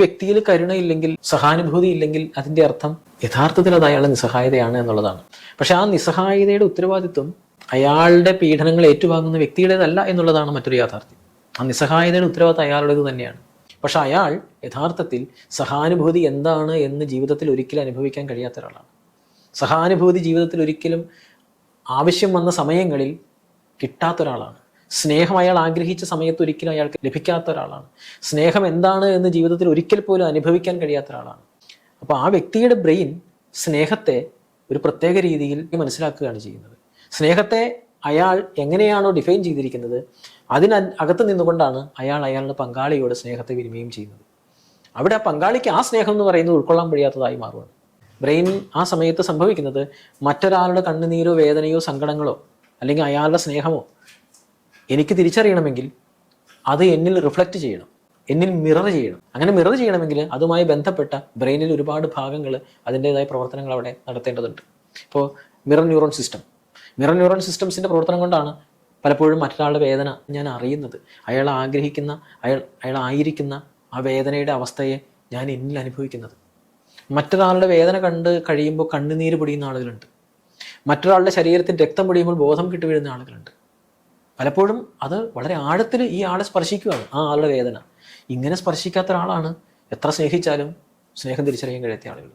വ്യക്തിയിൽ കരുണയില്ലെങ്കിൽ, സഹാനുഭൂതി ഇല്ലെങ്കിൽ അതിന്റെ അർത്ഥം യഥാർത്ഥത്തിൽ അത് അയാളുടെ നിസ്സഹായതയാണ് എന്നുള്ളതാണ്. പക്ഷെ ആ നിസ്സഹായതയുടെ ഉത്തരവാദിത്വം അയാളുടെ പീഡനങ്ങൾ ഏറ്റുവാങ്ങുന്ന വ്യക്തിയുടേതല്ല എന്നുള്ളതാണ് മറ്റൊരു യാഥാർത്ഥ്യം. ആ നിസ്സഹായതയുടെ ഉത്തരവാദിത്വം അയാളുടേത് തന്നെയാണ്. പക്ഷെ അയാൾ യഥാർത്ഥത്തിൽ സഹാനുഭൂതി എന്താണ് എന്ന് ജീവിതത്തിൽ ഒരിക്കലും അനുഭവിക്കാൻ കഴിയാത്ത ഒരാളാണ്. സഹാനുഭൂതി ജീവിതത്തിൽ ഒരിക്കലും ആവശ്യം വന്ന സമയങ്ങളിൽ കിട്ടാത്ത ഒരാളാണ്. സ്നേഹം അയാൾ ആഗ്രഹിച്ച സമയത്ത് ഒരിക്കലും അയാൾക്ക് ലഭിക്കാത്ത ഒരാളാണ്. സ്നേഹം എന്താണ് എന്ന് ജീവിതത്തിൽ ഒരിക്കൽ പോലും അനുഭവിക്കാൻ കഴിയാത്ത ഒരാളാണ്. അപ്പോൾ ആ വ്യക്തിയുടെ ബ്രെയിൻ സ്നേഹത്തെ ഒരു പ്രത്യേക രീതിയിൽ മനസ്സിലാക്കുകയാണ് ചെയ്യുന്നത്. സ്നേഹത്തെ അയാൾ എങ്ങനെയാണോ ഡിഫൈൻ ചെയ്തിരിക്കുന്നത് അതിനകത്ത് നിന്നുകൊണ്ടാണ് അയാൾ അയാളുടെ പങ്കാളിയോട് സ്നേഹത്തെ വിനിമയം ചെയ്യുന്നത്. അവിടെ ആ പങ്കാളിക്ക് ആ സ്നേഹം എന്ന് പറയുന്നത് ഉൾക്കൊള്ളാൻ കഴിയാത്തതായി മാറുകയാണ്. ബ്രെയിൻ ആ സമയത്ത് സംഭവിക്കുന്നത് മറ്റൊരാളുടെ കണ്ണുനീരോ വേദനയോ സങ്കടങ്ങളോ അല്ലെങ്കിൽ അയാളുടെ സ്നേഹമോ എനിക്ക് തിരിച്ചറിയണമെങ്കിൽ അത് എന്നിൽ റിഫ്ലക്റ്റ് ചെയ്യണം, എന്നിൽ മിറർ ചെയ്യണം. അങ്ങനെ മിറർ ചെയ്യണമെങ്കിൽ അതുമായി ബന്ധപ്പെട്ട ബ്രെയിനിൽ ഒരുപാട് ഭാഗങ്ങൾ അതിൻ്റെതായ പ്രവർത്തനങ്ങൾ അവിടെ നടത്തേണ്ടതുണ്ട്. ഇപ്പോൾ മിറർ ന്യൂറോൺ സിസ്റ്റംസിൻ്റെ പ്രവർത്തനം കൊണ്ടാണ് പലപ്പോഴും മറ്റൊരാളുടെ വേദന ഞാൻ അറിയുന്നത്. അയാൾ ആഗ്രഹിക്കുന്ന അയാളായിരിക്കുന്ന ആ വേദനയുടെ അവസ്ഥയെ ഞാൻ എന്നിൽ അനുഭവിക്കുന്നത്. മറ്റൊരാളുടെ വേദന കണ്ട് കഴിയുമ്പോൾ കണ്ണുനീര് പൊടിയുന്ന ആളുകളുണ്ട്. മറ്റൊരാളുടെ ശരീരത്തിൽ രക്തം പൊടിയുമ്പോൾ ബോധം കിട്ടു വീഴുന്ന ആളുകളുണ്ട്. പലപ്പോഴും അത് വളരെ ആഴത്തിൽ ഈ ആളെ സ്പർശിക്കുകയാണ്, ആ ആളുടെ വേദന. ഇങ്ങനെ സ്പർശിക്കാത്ത ഒരാളാണ് എത്ര സ്നേഹിച്ചാലും സ്നേഹം തിരിച്ചറിയാൻ കഴിയാത്ത ആളുകൾ.